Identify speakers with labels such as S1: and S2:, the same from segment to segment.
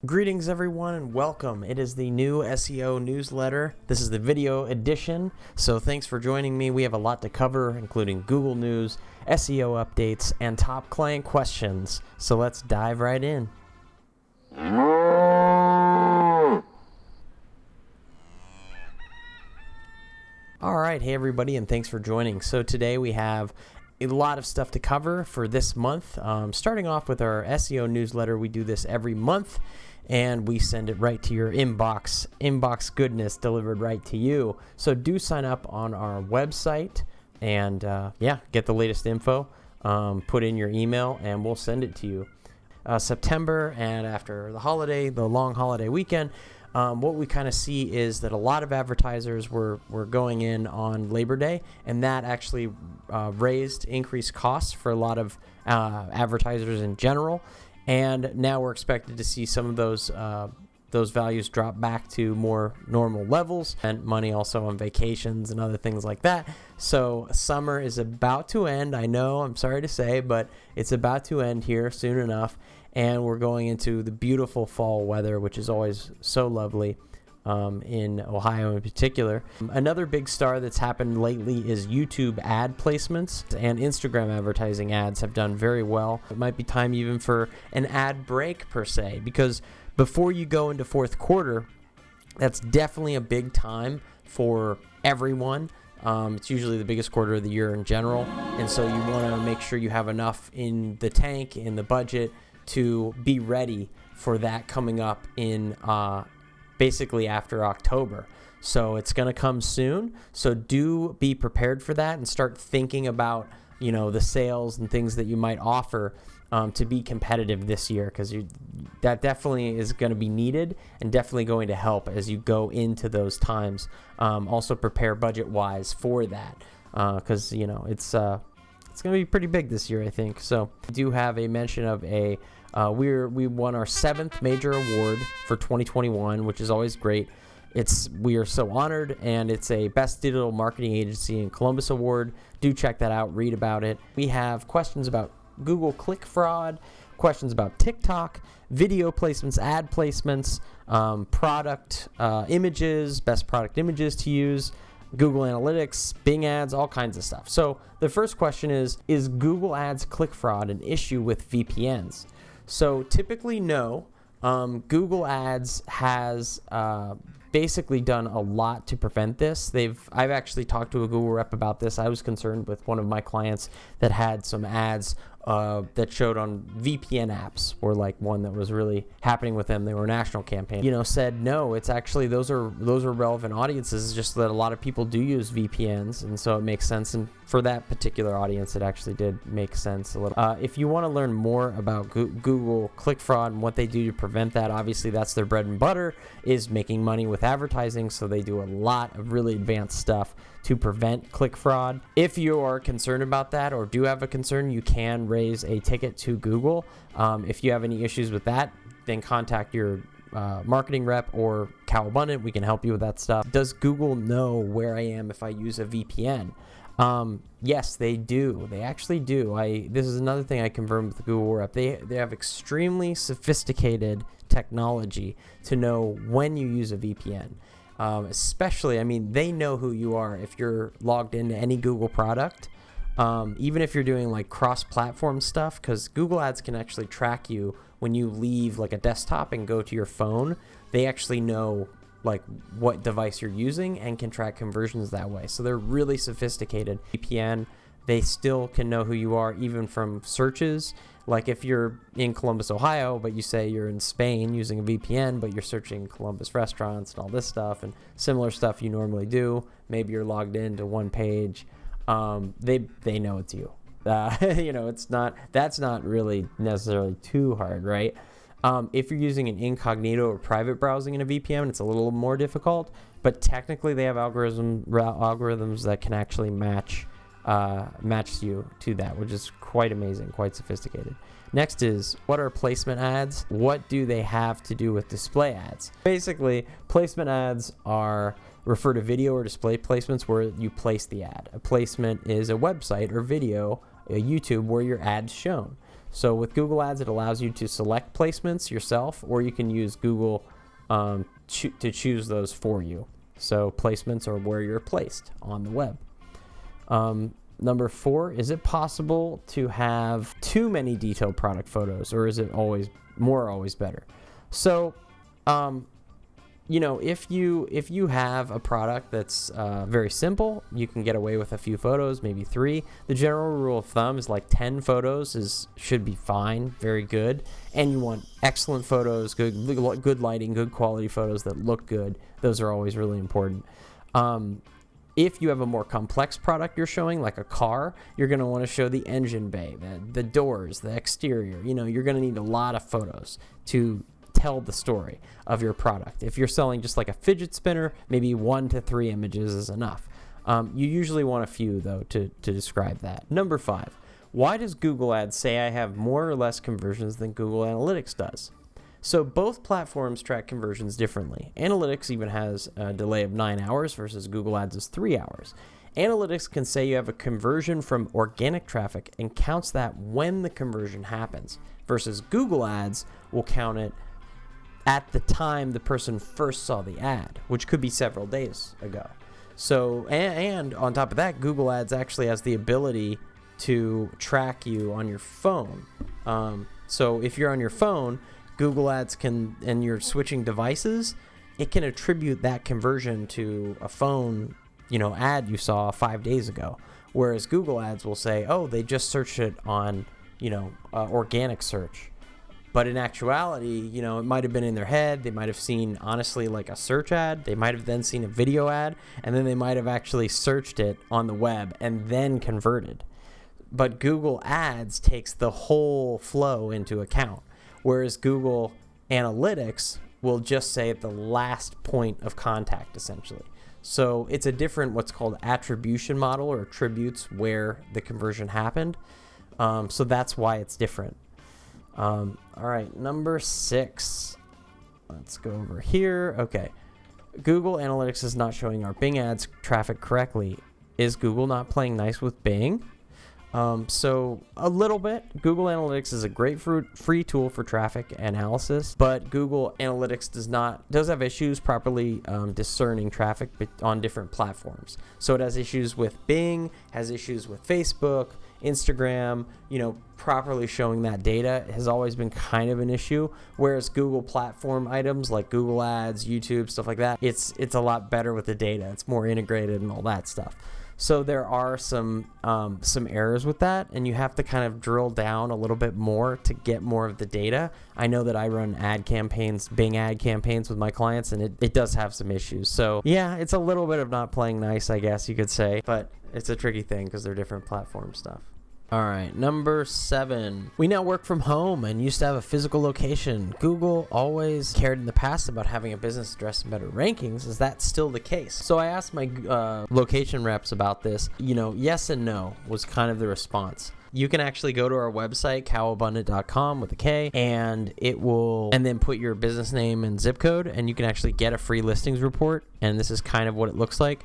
S1: Greetings everyone and welcome. It is the new SEO newsletter. This is the video edition, so thanks for joining me. We have a lot to cover, including Google News, SEO updates, and top client questions. So let's dive right in. Alright, hey everybody, and thanks for joining. So today we have a lot of stuff to cover for this month. Starting off with our SEO newsletter. We do this every month, and we send it right to your inbox goodness delivered right to you. So do sign up on our website and get the latest info. Put in your email and we'll send it to you. September and after the long holiday weekend, what we kind of see is that a lot of advertisers were going in on Labor Day, and that actually increased costs for a lot of advertisers in general. And now we're expected to see some of those values drop back to more normal levels, and money also on vacations and other things like that. So summer is about to end. I know, I'm sorry to say, but it's about to end here soon enough, and we're going into the beautiful fall weather, which is always so lovely in Ohio in particular. Another big star that's happened lately is YouTube ad placements, and Instagram advertising ads have done very well. It might be time even for an ad break per se, because before you go into fourth quarter, that's definitely a big time for everyone. It's usually the biggest quarter of the year in general, and so you want to make sure you have enough in the tank, in the budget, to be ready for that coming up in basically after October. So it's going to come soon. So do be prepared for that and start thinking about, the sales and things that you might offer to be competitive this year, because that definitely is going to be needed and definitely going to help as you go into those times. Also prepare budget-wise for that, because it's going to be pretty big this year, I think. So we do have a mention of we won our 7th major award for 2021, which is always great. We are so honored, and it's a Best Digital Marketing Agency in Columbus award. Do check that out, read about it. We have questions about Google click fraud, questions about TikTok, video placements, ad placements, product images, best product images to use, Google Analytics, Bing ads, all kinds of stuff. So the first question is Google Ads click fraud an issue with VPNs? So typically no. Google Ads has basically done a lot to prevent this. I've actually talked to a Google rep about this. I was concerned with one of my clients that had some ads that showed on VPN apps, or like one that was really happening with them. They were a national campaign. Said no. It's actually those are relevant audiences. It's just that a lot of people do use VPNs, and so it makes sense. And for that particular audience, it actually did make sense a little. If you want to learn more about Google click fraud and what they do to prevent that, obviously that's their bread and butter, is making money with advertising. So they do a lot of really advanced stuff to prevent click fraud. If you are concerned about that or do have a concern, you can raise a ticket to Google. If you have any issues with that, then contact your marketing rep or Cal Abundant. We can help you with that stuff. Does Google know where I am if I use a VPN? Yes, they do. They actually do. This is another thing I confirmed with the Google rep. They have extremely sophisticated technology to know when you use a VPN. Especially, they know who you are if you're logged into any Google product, even if you're doing like cross-platform stuff, because Google Ads can actually track you when you leave like a desktop and go to your phone. They actually know like what device you're using and can track conversions that way. So they're really sophisticated. VPN, they still can know who you are even from searches. Like if you're in Columbus, Ohio, but you say you're in Spain using a VPN, but you're searching Columbus restaurants and all this stuff and similar stuff you normally do, maybe you're logged into one page, they know it's you. That's not really necessarily too hard, right? If you're using an incognito or private browsing in a VPN, it's a little more difficult, but technically they have algorithms that can actually match you to that, which is quite amazing, quite sophisticated. Next is, what are placement ads? What do they have to do with display ads? Basically, placement ads refer to video or display placements where you place the ad. A placement is a website or video, a YouTube, where your ad's shown. So with Google Ads, it allows you to select placements yourself, or you can use Google to choose those for you. So placements are where you're placed on the web. Number 4, is it possible to have too many detailed product photos, or is it always better? So, if you have a product that's very simple, you can get away with a few photos, maybe 3. The general rule of thumb is like 10 photos should be fine, very good. And you want excellent photos, good lighting, good quality photos that look good. Those are always really important. If you have a more complex product you're showing, like a car, you're going to want to show the engine bay, the doors, the exterior. You're going to need a lot of photos to tell the story of your product. If you're selling just like a fidget spinner, maybe 1 to 3 images is enough. You usually want a few, though, to describe that. Number 5, why does Google Ads say I have more or less conversions than Google Analytics does? So both platforms track conversions differently. Analytics even has a delay of 9 hours versus Google Ads is 3 hours. Analytics can say you have a conversion from organic traffic and counts that when the conversion happens, versus Google Ads will count it at the time the person first saw the ad, which could be several days ago. So, and on top of that, Google Ads actually has the ability to track you on your phone. So if you're on your phone, Google Ads can, and you're switching devices, it can attribute that conversion to a phone, ad you saw 5 days ago. Whereas Google Ads will say, oh, they just searched it on, organic search. But in actuality, it might have been in their head. They might have seen, honestly, like a search ad. They might have then seen a video ad, and then they might have actually searched it on the web and then converted. But Google Ads takes the whole flow into account, whereas Google Analytics will just say at the last point of contact, essentially. So it's a different, what's called attribution model, or attributes where the conversion happened. So that's why it's different. All right, number 6. Let's go over here. Okay. Google Analytics is not showing our Bing ads traffic correctly. Is Google not playing nice with Bing? So a little bit. Google Analytics is a great free tool for traffic analysis, but Google Analytics does have issues properly discerning traffic on different platforms. So it has issues with Bing, has issues with Facebook, Instagram. Properly showing that data has always been kind of an issue, whereas Google platform items like Google Ads, YouTube, stuff like that, it's a lot better with the data. It's more integrated and all that stuff. So there are some errors with that, and you have to kind of drill down a little bit more to get more of the data. I know that I run ad campaigns, Bing ad campaigns with my clients, and it does have some issues. So yeah, it's a little bit of not playing nice, I guess you could say, but it's a tricky thing because they're different platform stuff. All right, number 7. We now work from home and used to have a physical location. Google always cared in the past about having a business address and better rankings. Is that still the case? So I asked my location reps about this. Yes and no was kind of the response. You can actually go to our website, cowabundant.com with a K, and then put your business name and zip code, and you can actually get a free listings report. And this is kind of what it looks like.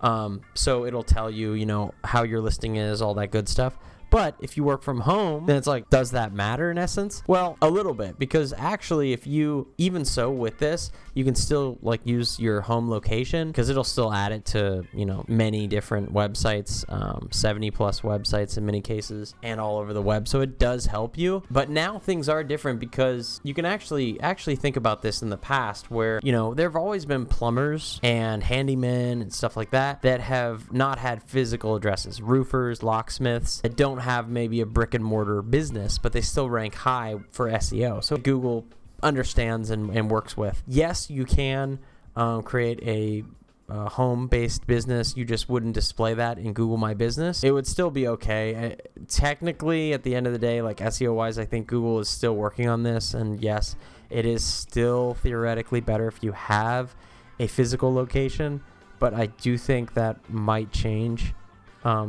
S1: So it'll tell you, how your listing is, all that good stuff. But if you work from home, then it's like, does that matter in essence? Well, a little bit, because actually even so with this, you can still use your home location, because it'll still add it to, many different websites, 70 plus websites in many cases, and all over the web. So it does help you. But now things are different, because you can actually think about this in the past where, there have always been plumbers and handymen and stuff like that have not had physical addresses, roofers, locksmiths that don't have maybe a brick and mortar business, but they still rank high for SEO. So Google understands and works with. Yes, you can create a home-based business. You just wouldn't display that in Google My Business. It would still be okay. Technically, at the end of the day, SEO-wise, I think Google is still working on this. And yes, it is still theoretically better if you have a physical location, but I do think that might change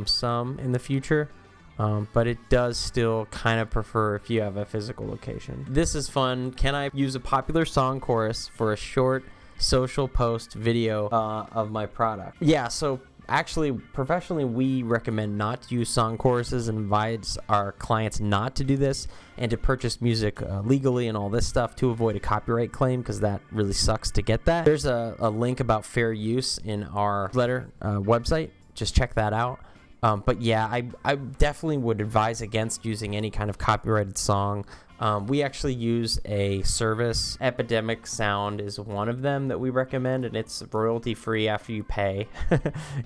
S1: some in the future. But it does still kind of prefer if you have a physical location. This is fun. Can I use a popular song chorus for a short social post video of my product? Yeah, so actually, professionally, we recommend not to use song choruses and advise our clients not to do this and to purchase music legally and all this stuff to avoid a copyright claim, because that really sucks to get that. There's a link about fair use in our letter website. Just check that out. But yeah, I definitely would advise against using any kind of copyrighted song. We actually use a service. Epidemic Sound is one of them that we recommend, and it's royalty free after you pay.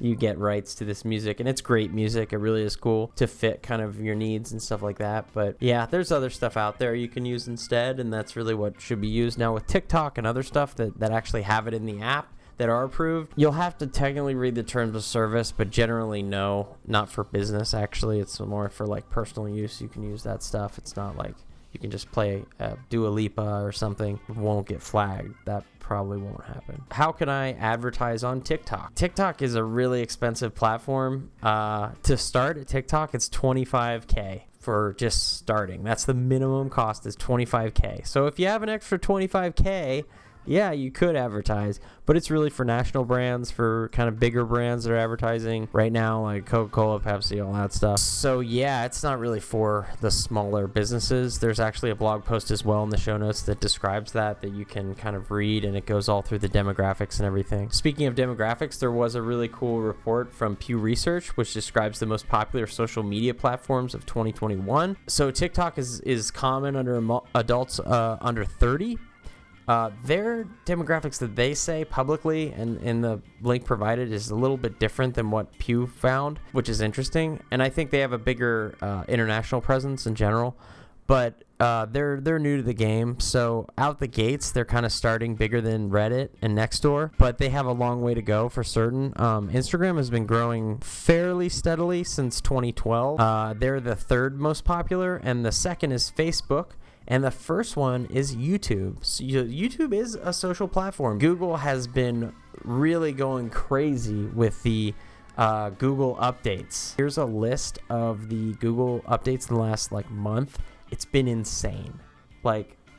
S1: You get rights to this music, and it's great music. It really is cool to fit kind of your needs and stuff like that. But yeah, there's other stuff out there you can use instead, and that's really what should be used. Now with TikTok and other stuff that actually have it in the app that are approved, you'll have to technically read the terms of service, but generally no, not for business. Actually, it's more for like personal use. You can use that stuff. It's not like you can just play Dua Lipa or something. It won't get flagged. That probably won't happen. How can I advertise on TikTok? TikTok is a really expensive platform. To start at TikTok, it's $25K for just starting. That's the minimum cost, is $25K. So if you have an extra $25K, yeah, you could advertise, but it's really for national brands, for kind of bigger brands that are advertising right now, like Coca-Cola, Pepsi, all that stuff. So yeah, it's not really for the smaller businesses. There's actually a blog post as well in the show notes that describes that you can kind of read, and it goes all through the demographics and everything. Speaking of demographics, there was a really cool report from Pew Research which describes the most popular social media platforms of 2021. So TikTok is common under adults under 30. Their demographics that they say publicly and in the link provided is a little bit different than what Pew found, which is interesting. And I think they have a bigger international presence in general, but they're new to the game. So out the gates, they're kind of starting bigger than Reddit and Nextdoor, but they have a long way to go for certain. Instagram has been growing fairly steadily since 2012. They're the third most popular, and the second is Facebook. And the first one is YouTube. So YouTube is a social platform. Google has been really going crazy with the Google updates. Here's a list of the Google updates in the last month. It's been insane.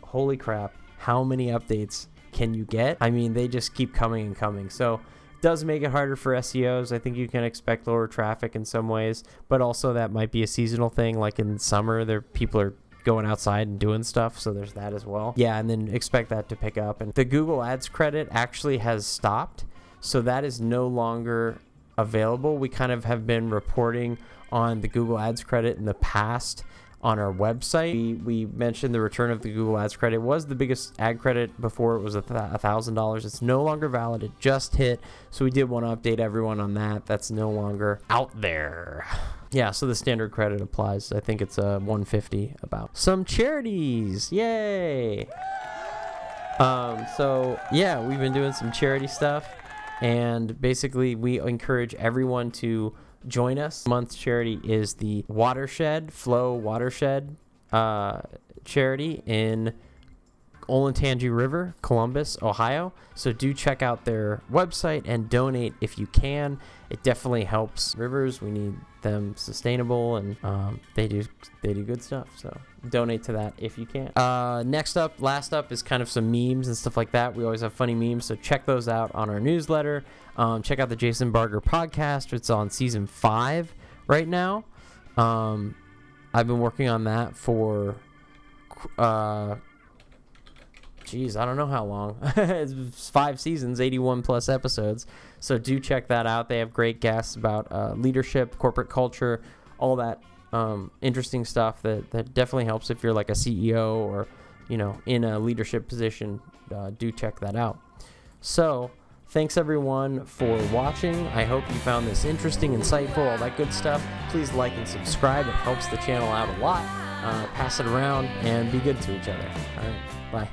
S1: Holy crap, how many updates can you get? I mean, they just keep coming and coming. So it does make it harder for SEOs. I think you can expect lower traffic in some ways, but also that might be a seasonal thing. Like in summer, people are going outside and doing stuff, so there's that as well. Yeah, and then expect that to pick up. And the Google Ads credit actually has stopped, so that is no longer available. We kind of have been reporting on the Google Ads credit in the past on our website. We mentioned the return of the Google Ads credit. It was the biggest ad credit before. It was $1,000. It's no longer valid. It just hit, so we did want to update everyone on that. That's no longer out there. Yeah, so the standard credit applies. I think it's $150 about. Some charities, yay! So yeah, we've been doing some charity stuff, and basically we encourage everyone to join us. Month's charity is the Flow Watershed charity in Olentangy River, Columbus, Ohio. So do check out their website and donate if you can. It definitely helps rivers. We need them sustainable, and they do good stuff. So donate to that if you can. Last up is kind of some memes and stuff like that. We always have funny memes, so check those out on our newsletter. Check out the Jason Barger podcast. It's on season 5 right now. I've been working on that for I don't know how long. It's 5 seasons, 81 plus episodes. So do check that out. They have great guests about leadership, corporate culture, all that interesting stuff that definitely helps if you're like a CEO or, in a leadership position. Do check that out. So thanks everyone for watching. I hope you found this interesting, insightful, all that good stuff. Please like and subscribe. It helps the channel out a lot. Pass it around and be good to each other. All right. Bye.